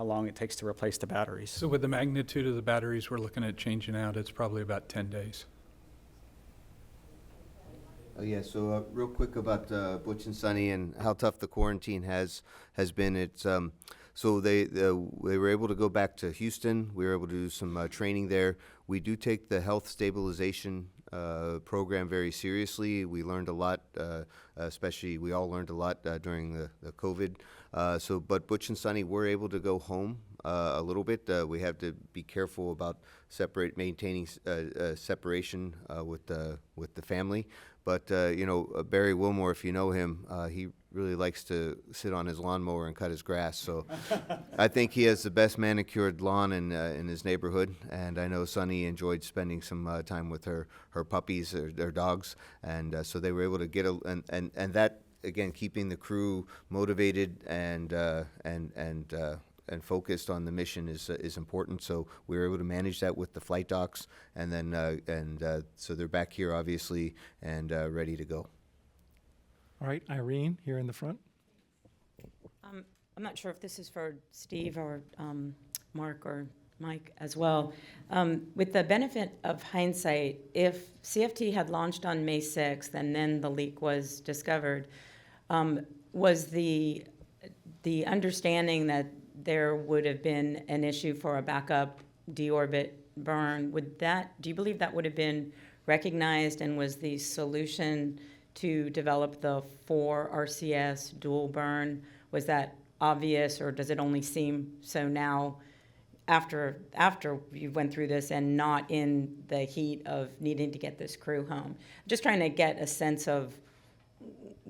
long it takes to replace the batteries. So with the magnitude of the batteries we're looking at changing out, it's probably about 10 days. Oh yeah, so real quick about Butch and Sunny and how tough the quarantine has been. It's so they were able to go back to Houston. We were able to do some training there. We do take the health stabilization program very seriously. We learned a lot, especially we all learned a lot during the COVID. But Butch and Sunny were able to go home a little bit. We have to be careful about maintaining separation with the family. But Barry Wilmore, if you know him, he really likes to sit on his lawnmower and cut his grass. So I think he has the best manicured lawn in his neighborhood. And I know Sunny enjoyed spending some time with her puppies, their dogs, and so they were able to get and that again, keeping the crew motivated and focused on the mission is important. So we were able to manage that with the flight docs, and then so they're back here obviously and ready to go. All right, Irene, here in the front. I'm not sure if this is for Steve or Mark or Mike as well. With the benefit of hindsight, if CFT had launched on May 6th and then the leak was discovered, was the understanding that there would have been an issue for a backup deorbit burn, do you believe that would have been recognized, and was the solution to develop the 4 RCS dual burn, was that obvious, or does it only seem so now after you went through this and not in the heat of needing to get this crew home? Just trying to get a sense of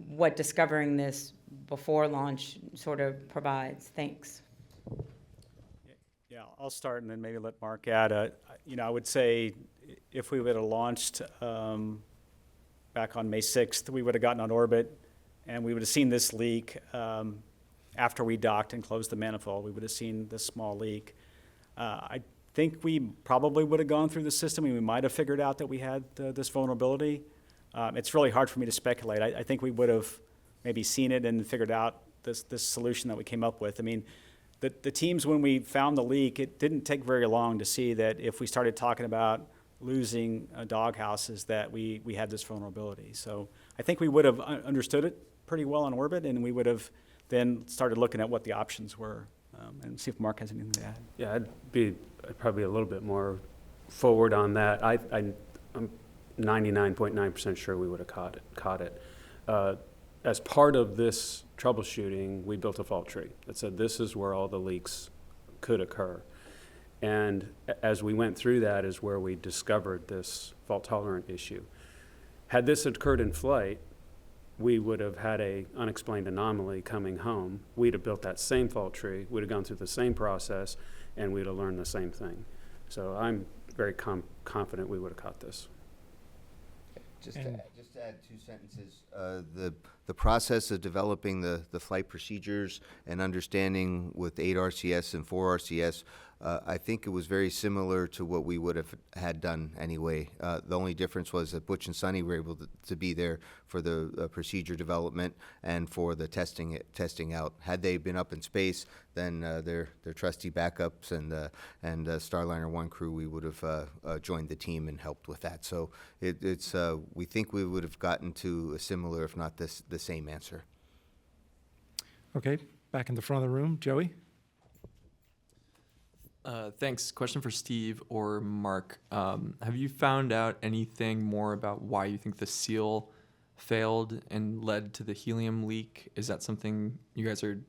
what discovering this before launch sort of provides. Thanks. Yeah, I'll start and then maybe let Mark add. I would say if we would have launched back on May 6th, we would have gotten on orbit and we would have seen this leak after we docked and closed the manifold. We would have seen this small leak. I think we probably would have gone through the system and we might have figured out that we had this vulnerability. It's really hard for me to speculate. I think we would have maybe seen it and figured out this solution that we came up with. I mean, the teams, when we found the leak, it didn't take very long to see that if we started talking about losing doghouses, that we had this vulnerability. So I think we would have understood it pretty well on orbit, and we would have then started looking at what the options were, and see if Mark has anything to add. Yeah, I'd be probably a little bit more forward on that. I'm 99.9% sure we would have caught it. As part of this troubleshooting, we built a fault tree that said this is where all the leaks could occur. And as we went through that is where we discovered this fault-tolerant issue. Had this occurred in flight, we would have had an unexplained anomaly coming home. We'd have built that same fault tree, we'd have gone through the same process, and we'd have learned the same thing. So I'm very confident we would have caught this. Just to add 2 sentences, the process of developing the flight procedures and understanding with 8 RCS and 4 RCS, I think it was very similar to what we would have had done anyway. The only difference was that Butch and Sunny were able to be there for the procedure development and for the testing out. Had they been up in space, then their trusty backups and Starliner 1 crew, we would have joined the team and helped with that. So it's we think we would have gotten to a similar, if not the same answer. Okay, back in the front of the room, Joey. Thanks. Question for Steve or Mark. Have you found out anything more about why you think the seal failed and led to the helium leak? Is that something you guys are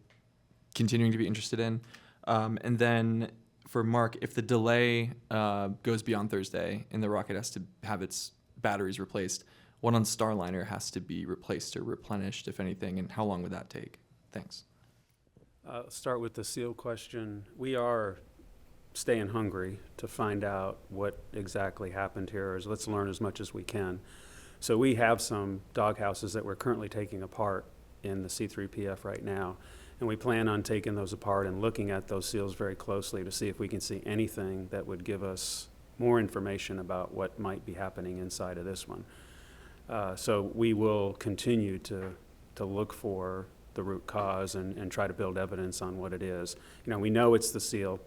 continuing to be interested in? And then for Mark, if the delay goes beyond Thursday and the rocket has to have its batteries replaced, what on Starliner has to be replaced or replenished, if anything, and how long would that take? Thanks. Start with the seal question. We are staying hungry to find out what exactly happened here. Let's learn as much as we can. So we have some doghouses that we're currently taking apart in the C3PF right now, and we plan on taking those apart and looking at those seals very closely to see if we can see anything that would give us more information about what might be happening inside of this one. So we will continue to look for the root cause and try to build evidence on what it is. We know it's the seal.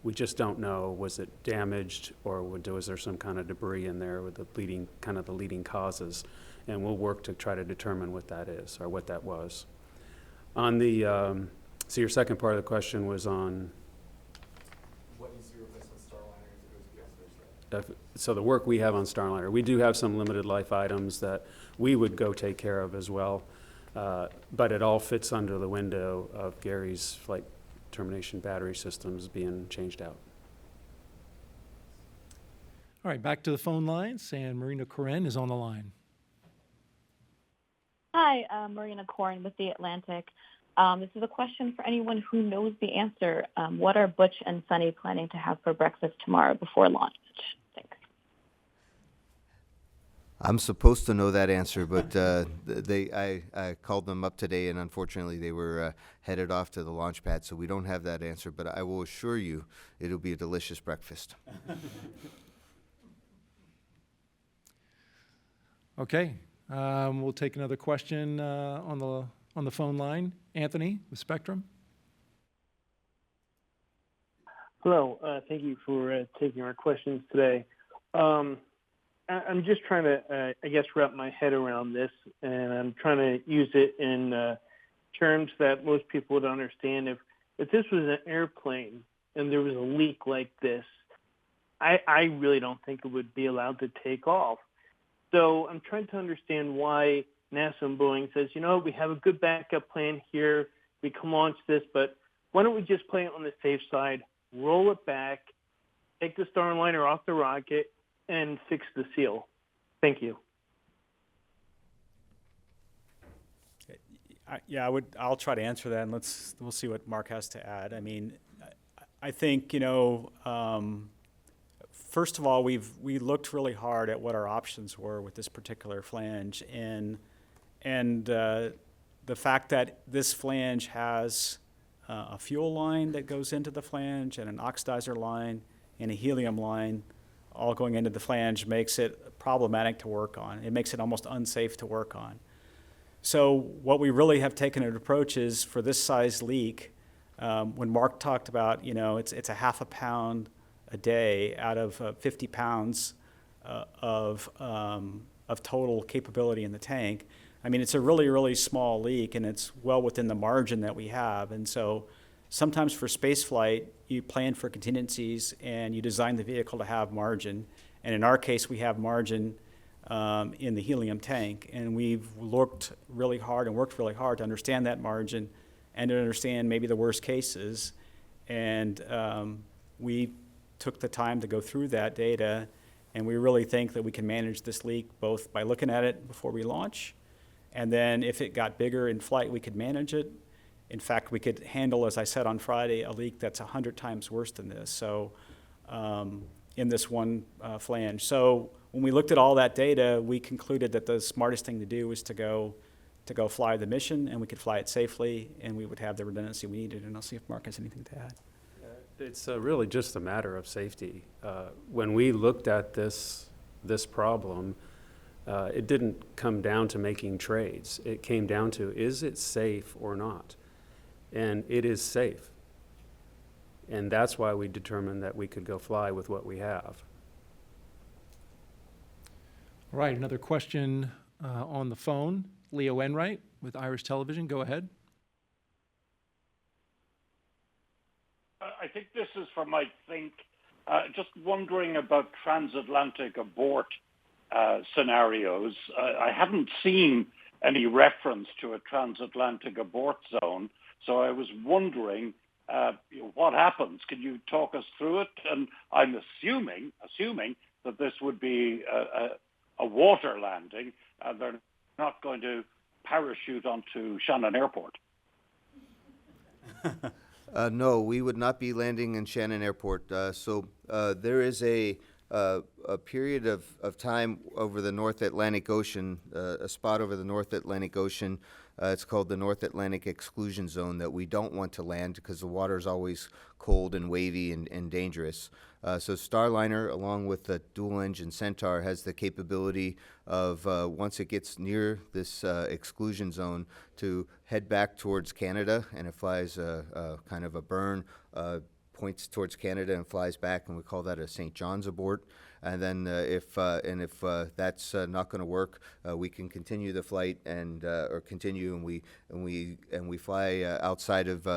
We just don't know, was it damaged or was there some kind of debris in there with the leading causes? And we'll work to try to determine what that is or what that was. On the, so your second part of the question was on? What needs to be replaced on Starliner if it goes beyond Thursday? So the work we have on Starliner, we do have some limited life items that we would go take care of as well. But it all fits under the window of Gary's flight termination battery systems being changed out. All right, back to the phone lines, and Marina Koren is on the line. Hi, Marina Koren with The Atlantic. This is a question for anyone who knows the answer. What are Butch and Sunny planning to have for breakfast tomorrow before launch? Thanks. I'm supposed to know that answer, but I called them up today, and unfortunately they were headed off to the launch pad, so we don't have that answer, but I will assure you it'll be a delicious breakfast. Okay, we'll take another question on the phone line. Anthony with Spectrum. Hello, thank you for taking our questions today. I'm just trying to, I guess, wrap my head around this, and I'm trying to use it in terms that most people would understand. If this was an airplane and there was a leak like this, I really don't think it would be allowed to take off. So I'm trying to understand why NASA and Boeing says, we have a good backup plan here. We can launch this, but why don't we just play it on the safe side, roll it back, take the Starliner off the rocket, and fix the seal? Thank you. I'll try to answer that, and we'll see what Mark has to add. I mean, I think, first of all, we looked really hard at what our options were with this particular flange, and the fact that this flange has a fuel line that goes into the flange and an oxidizer line and a helium line all going into the flange makes it problematic to work on. It makes it almost unsafe to work on. So what we really have taken an approach is for this size leak, when Mark talked about, it's a half a pound a day out of 50 pounds of total capability in the tank. I mean, it's a really, really small leak, and it's well within the margin that we have. And so sometimes for space flight, you plan for contingencies and you design the vehicle to have margin. And in our case, we have margin in the helium tank. And we've looked really hard and worked really hard to understand that margin and to understand maybe the worst cases. And we took the time to go through that data, and we really think that we can manage this leak both by looking at it before we launch, and then if it got bigger in flight, we could manage it. In fact, we could handle, as I said on Friday, a leak that's 100 times worse than this. So in this one flange. So when we looked at all that data, we concluded that the smartest thing to do was to go fly the mission, and we could fly it safely, and we would have the redundancy we needed. And I'll see if Mark has anything to add. It's really just a matter of safety. When we looked at this problem, it didn't come down to making trades. It came down to, is it safe or not? And it is safe. And that's why we determined that we could go fly with what we have. All right, another question on the phone. Leo Enright with Irish Television. Go ahead. I think this is for Mike Fink. Just wondering about transatlantic abort. scenarios. I haven't seen any reference to a transatlantic abort zone, so I was wondering what happens. Can you talk us through it? And I'm assuming that this would be a water landing. They're not going to parachute onto Shannon Airport. No, we would not be landing in Shannon Airport. So there is a period of time over the North Atlantic Ocean, a spot over the North Atlantic Ocean. It's called the North Atlantic Exclusion Zone that we don't want to land because the water is always cold and wavy and dangerous. So Starliner, along with the dual-engine Centaur, has the capability of, once it gets near this exclusion zone, to head back towards Canada, and it flies kind of a burn, points towards Canada and flies back, and we call that a St. John's abort. And then if that's not going to work, we can continue the flight or continue, and we fly outside of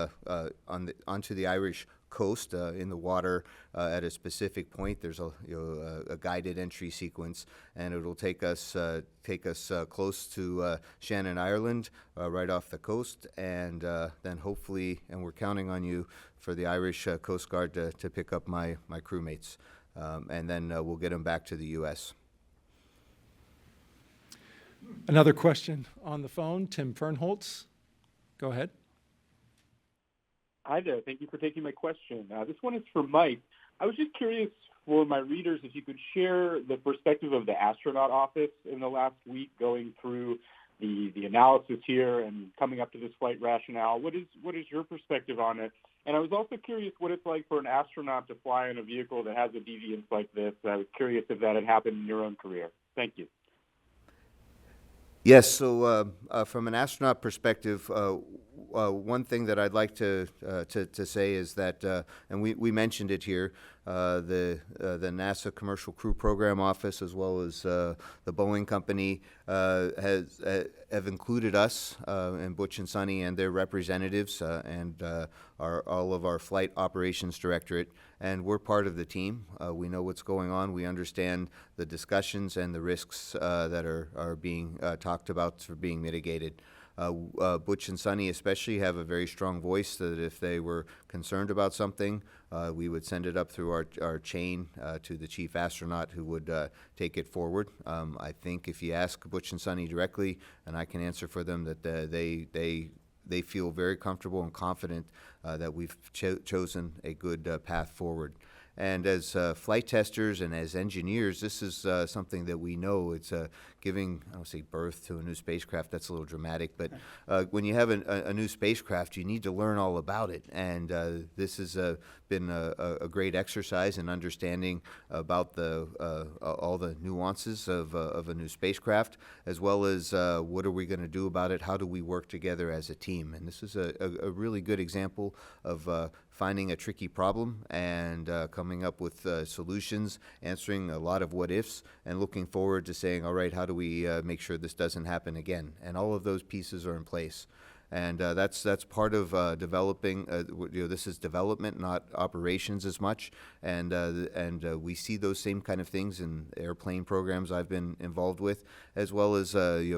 onto the Irish coast in the water at a specific point. There's a guided entry sequence, and it'll take us close to Shannon, Ireland, right off the coast, and then hopefully, and we're counting on you for the Irish Coast Guard to pick up my crewmates, and then we'll get them back to the U.S. Another question on the phone, Tim Fernholz. Go ahead. Hi there. Thank you for taking my question. This one is for Mike. I was just curious for my readers if you could share the perspective of the astronaut office in the last week going through the analysis here and coming up to this flight rationale. What is your perspective on it? And I was also curious what it's like for an astronaut to fly in a vehicle that has a deviance like this. I was curious if that had happened in your own career. Thank you. Yes, so from an astronaut perspective, one thing that I'd like to say is that, and we mentioned it here, the NASA Commercial Crew Program Office, as well as the Boeing company, have included us and Butch and Sunny and their representatives and all of our Flight Operations Directorate, and we're part of the team. We know what's going on. We understand the discussions and the risks that are being talked about for being mitigated. Butch and Sunny especially have a very strong voice that if they were concerned about something, we would send it up through our chain to the chief astronaut who would take it forward. I think if you ask Butch and Sunny directly, and I can answer for them, that they feel very comfortable and confident that we've chosen a good path forward. And as flight testers and as engineers, this is something that we know. It's giving, I don't say birth to a new spacecraft, that's a little dramatic, but when you have a new spacecraft, you need to learn all about it. And this has been a great exercise in understanding about all the nuances of a new spacecraft, as well as what are we going to do about it, how do we work together as a team. And this is a really good example of finding a tricky problem and coming up with solutions, answering a lot of what-ifs, and looking forward to saying, all right, how do we make sure this doesn't happen again? And all of those pieces are in place. And that's part of developing. This is development, not operations as much. And we see those same kind of things in airplane programs I've been involved with, as well as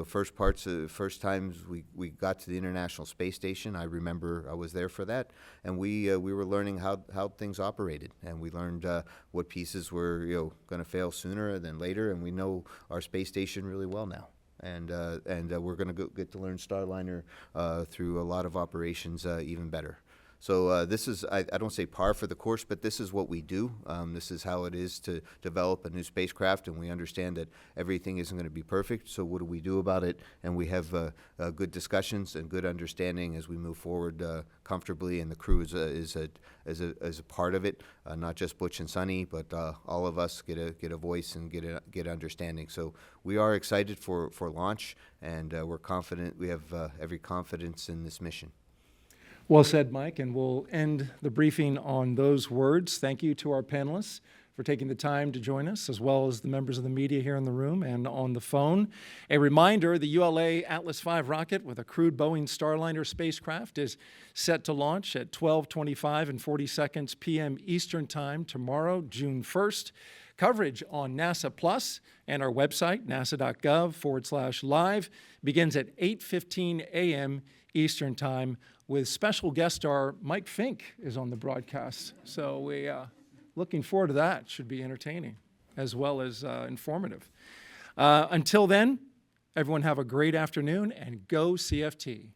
first times we got to the International Space Station. I remember I was there for that, and we were learning how things operated, and we learned what pieces were going to fail sooner than later, and we know our space station really well now. And we're going to get to learn Starliner through a lot of operations even better. So this is, I don't say par for the course, but this is what we do. This is how it is to develop a new spacecraft, and we understand that everything isn't going to be perfect, so what do we do about it? And we have good discussions and good understanding as we move forward comfortably, and the crew is a part of it, not just Butch and Sunny, but all of us get a voice and get understanding. So we are excited for launch, and we're confident. We have every confidence in this mission. Well said, Mike, and we'll end the briefing on those words. Thank you to our panelists for taking the time to join us, as well as the members of the media here in the room and on the phone. A reminder, the ULA Atlas V rocket with a crewed Boeing Starliner spacecraft is set to launch at 12:25 and 40 seconds p.m. Eastern Time tomorrow, June 1st. Coverage on NASA Plus and our website, nasa.gov/live, begins at 8:15 a.m. Eastern Time with special guest star Mike Fink is on the broadcast. So we looking forward to that. Should be entertaining as well as informative. Until then, everyone have a great afternoon and go CFT.